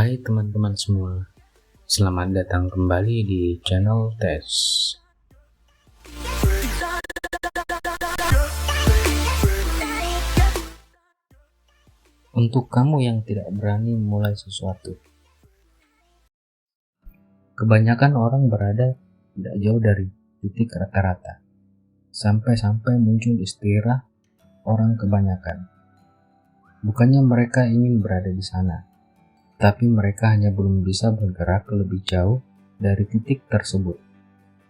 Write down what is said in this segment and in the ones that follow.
Hai teman-teman semua, selamat datang kembali di channel Tes. Untuk kamu yang tidak berani memulai sesuatu, kebanyakan orang berada tidak jauh dari titik rata-rata, sampai muncul istilah orang kebanyakan. Bukannya mereka ingin berada di sana, tapi mereka hanya belum bisa bergerak lebih jauh dari titik tersebut.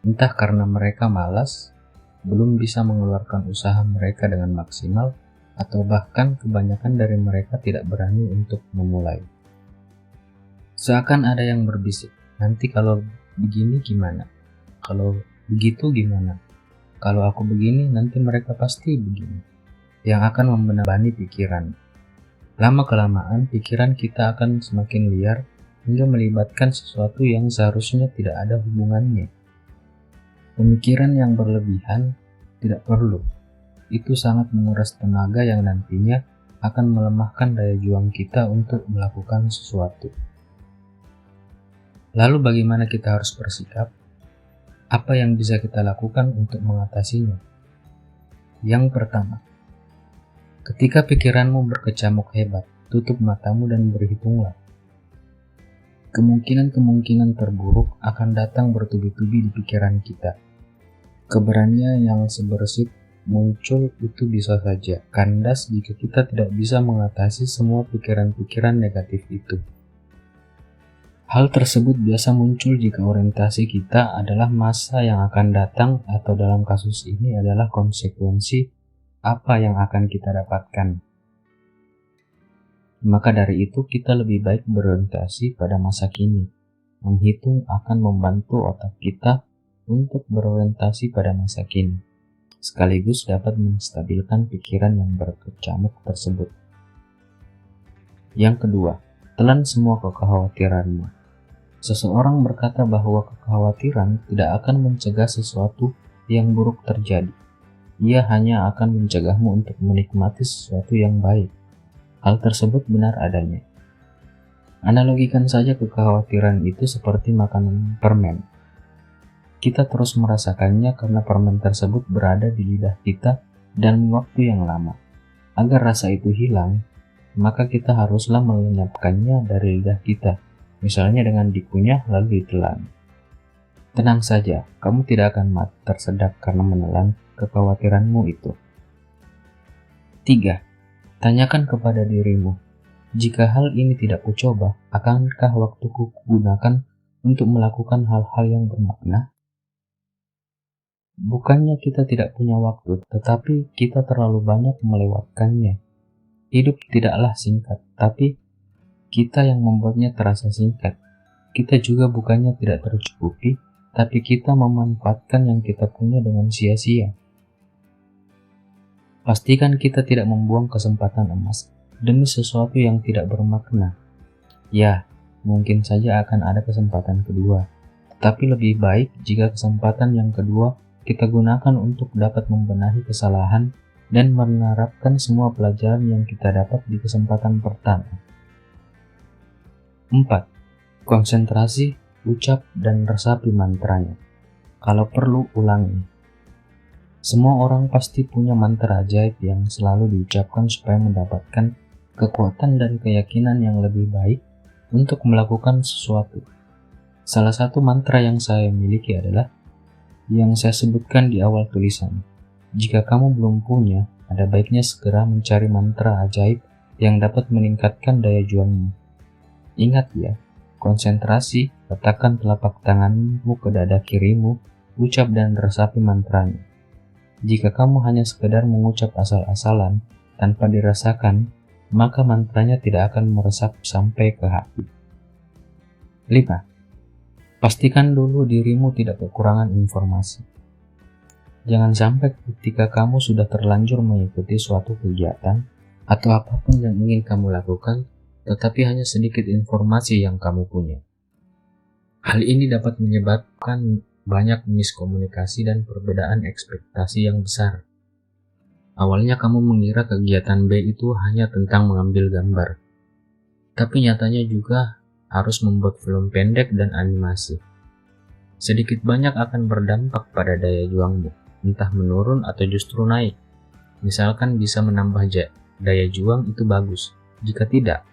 Entah karena mereka malas, belum bisa mengeluarkan usaha mereka dengan maksimal, atau bahkan kebanyakan dari mereka tidak berani untuk memulai. Seakan ada yang berbisik, nanti kalau begini gimana? Kalau begitu gimana? Kalau aku begini, nanti mereka pasti begini. Yang akan membenamkan pikiran. Lama-kelamaan pikiran kita akan semakin liar hingga melibatkan sesuatu yang seharusnya tidak ada hubungannya. Pemikiran yang berlebihan tidak perlu. Itu sangat menguras tenaga yang nantinya akan melemahkan daya juang kita untuk melakukan sesuatu. Lalu bagaimana kita harus bersikap? Apa yang bisa kita lakukan untuk mengatasinya? Yang pertama, ketika pikiranmu berkecamuk hebat, tutup matamu dan berhitunglah. Kemungkinan terburuk akan datang bertubi-tubi di pikiran kita. Keberanian yang sebersih muncul itu bisa saja kandas jika kita tidak bisa mengatasi semua pikiran-pikiran negatif itu. Hal tersebut biasa muncul jika orientasi kita adalah masa yang akan datang atau dalam kasus ini adalah konsekuensi apa yang akan kita dapatkan. Maka dari itu kita lebih baik berorientasi pada masa kini. Menghitung akan membantu otak kita untuk berorientasi pada masa kini, sekaligus dapat menstabilkan pikiran yang berkecamuk tersebut. Yang kedua, telan semua kekhawatiranmu. Seseorang berkata bahwa kekhawatiran tidak akan mencegah sesuatu yang buruk terjadi. Ia hanya akan mencegahmu untuk menikmati sesuatu yang baik. Hal tersebut benar adanya. Analogikan saja kekhawatiran itu seperti makanan permen. Kita terus merasakannya karena permen tersebut berada di lidah kita dan waktu yang lama. Agar rasa itu hilang, maka kita haruslah melenyapkannya dari lidah kita, misalnya dengan dikunyah lalu ditelan. Tenang saja, kamu tidak akan mati tersedak karena menelan kekhawatiranmu itu. 3. Tanyakan kepada dirimu, jika hal ini tidak kucoba, akankah waktuku kugunakan untuk melakukan hal-hal yang bermakna? Bukannya kita tidak punya waktu, tetapi kita terlalu banyak melewatkannya. Hidup tidaklah singkat, tapi kita yang membuatnya terasa singkat. Kita juga bukannya tidak tercukupi, tapi kita memanfaatkan yang kita punya dengan sia-sia. Pastikan kita tidak membuang kesempatan emas demi sesuatu yang tidak bermakna. Ya, mungkin saja akan ada kesempatan kedua, tetapi lebih baik jika kesempatan yang kedua kita gunakan untuk dapat membenahi kesalahan dan menerapkan semua pelajaran yang kita dapat di kesempatan pertama. 4. Konsentrasi, ucap, dan resapi mantranya. Kalau perlu, ulangi. Semua orang pasti punya mantra ajaib yang selalu diucapkan supaya mendapatkan kekuatan dan keyakinan yang lebih baik untuk melakukan sesuatu. Salah satu mantra yang saya miliki adalah yang saya sebutkan di awal tulisan. Jika kamu belum punya, ada baiknya segera mencari mantra ajaib yang dapat meningkatkan daya juangmu. Ingat ya, konsentrasi, letakkan telapak tanganmu ke dada kirimu, ucap dan resapi mantranya. Jika kamu hanya sekedar mengucap asal-asalan tanpa dirasakan, maka mantranya tidak akan meresap sampai ke hati. 5. Pastikan dulu dirimu tidak kekurangan informasi. Jangan sampai ketika kamu sudah terlanjur mengikuti suatu kegiatan atau apapun yang ingin kamu lakukan, tetapi hanya sedikit informasi yang kamu punya. Hal ini dapat menyebabkan banyak miskomunikasi dan perbedaan ekspektasi yang besar. Awalnya kamu mengira kegiatan B itu hanya tentang mengambil gambar, tapi nyatanya juga harus membuat film pendek dan animasi. Sedikit banyak akan berdampak pada daya juangmu, entah menurun atau justru naik. Misalkan bisa menambah daya juang itu bagus, jika tidak,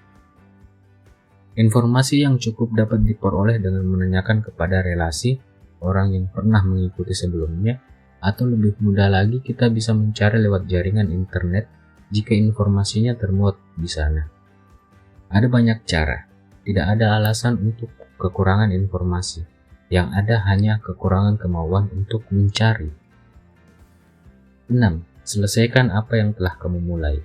informasi yang cukup dapat diperoleh dengan menanyakan kepada relasi orang yang pernah mengikuti sebelumnya, atau lebih mudah lagi kita bisa mencari lewat jaringan internet jika informasinya termuat di sana. Ada banyak cara, tidak ada alasan untuk kekurangan informasi, yang ada hanya kekurangan kemauan untuk mencari. 6. Selesaikan apa yang telah kamu mulai.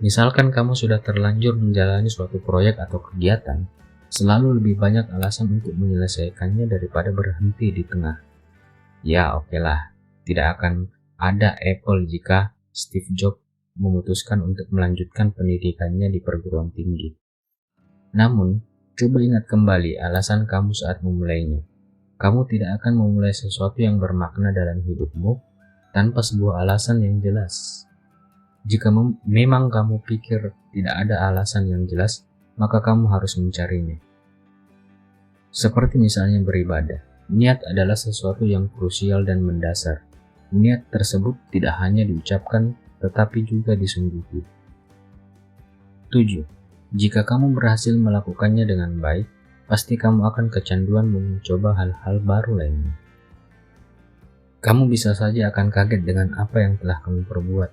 Misalkan kamu sudah terlanjur menjalani suatu proyek atau kegiatan, selalu lebih banyak alasan untuk menyelesaikannya daripada berhenti di tengah. Ya okelah, tidak akan ada Apple jika Steve Jobs memutuskan untuk melanjutkan pendidikannya di perguruan tinggi. Namun, coba ingat kembali alasan kamu saat memulainya. Kamu tidak akan memulai sesuatu yang bermakna dalam hidupmu tanpa sebuah alasan yang jelas. Jika memang kamu pikir tidak ada alasan yang jelas, maka kamu harus mencarinya. Seperti misalnya beribadah, niat adalah sesuatu yang krusial dan mendasar. Niat tersebut tidak hanya diucapkan, tetapi juga disungguhi. 7. Jika kamu berhasil melakukannya dengan baik, pasti kamu akan kecanduan mencoba hal-hal baru lainnya. Kamu bisa saja akan kaget dengan apa yang telah kamu perbuat.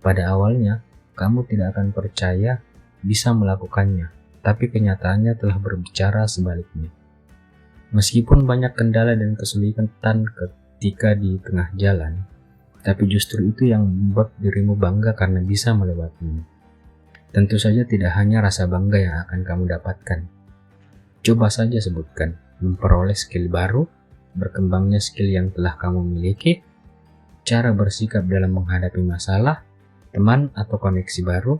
Pada awalnya, kamu tidak akan percaya bisa melakukannya, tapi kenyataannya telah berbicara sebaliknya. Meskipun banyak kendala dan kesulitan ketika di tengah jalan, tapi justru itu yang membuat dirimu bangga karena bisa melewatinya. Tentu saja tidak hanya rasa bangga yang akan kamu dapatkan. Coba saja sebutkan, memperoleh skill baru, berkembangnya skill yang telah kamu miliki, cara bersikap dalam menghadapi masalah, teman atau koneksi baru,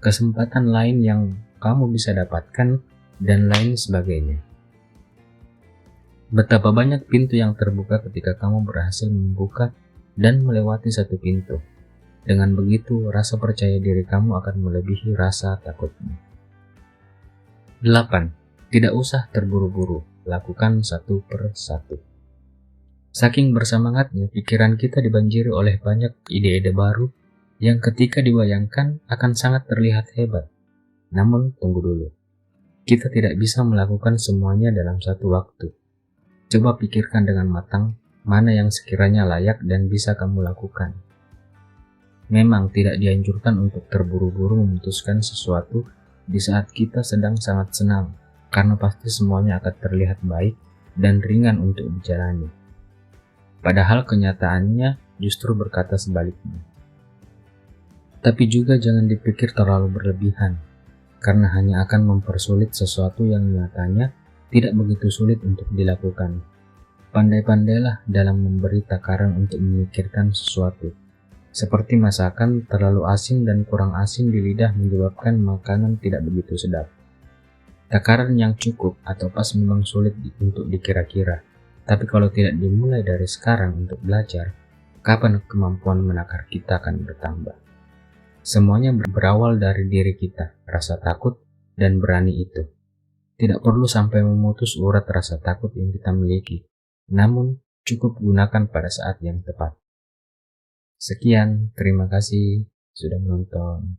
kesempatan lain yang kamu bisa dapatkan, dan lain sebagainya. Betapa banyak pintu yang terbuka ketika kamu berhasil membuka dan melewati satu pintu. Dengan begitu, rasa percaya diri kamu akan melebihi rasa takutmu. 8. Tidak usah terburu-buru, lakukan satu per satu. Saking bersemangatnya, pikiran kita dibanjiri oleh banyak ide-ide baru yang ketika dibayangkan akan sangat terlihat hebat. Namun, tunggu dulu. Kita tidak bisa melakukan semuanya dalam satu waktu. Coba pikirkan dengan matang mana yang sekiranya layak dan bisa kamu lakukan. Memang tidak dianjurkan untuk terburu-buru memutuskan sesuatu di saat kita sedang sangat senang, karena pasti semuanya akan terlihat baik dan ringan untuk dijalani. Padahal kenyataannya justru berkata sebaliknya. Tapi juga jangan dipikir terlalu berlebihan, karena hanya akan mempersulit sesuatu yang nyatanya tidak begitu sulit untuk dilakukan. Pandai-pandailah dalam memberi takaran untuk memikirkan sesuatu. Seperti masakan terlalu asin dan kurang asin di lidah menyebabkan makanan tidak begitu sedap. Takaran yang cukup atau pas memang sulit untuk dikira-kira. Tapi kalau tidak dimulai dari sekarang untuk belajar, kapan kemampuan menakar kita akan bertambah? Semuanya berawal dari diri kita, rasa takut dan berani itu. Tidak perlu sampai memutus urat rasa takut yang kita miliki, namun cukup gunakan pada saat yang tepat. Sekian, terima kasih sudah menonton.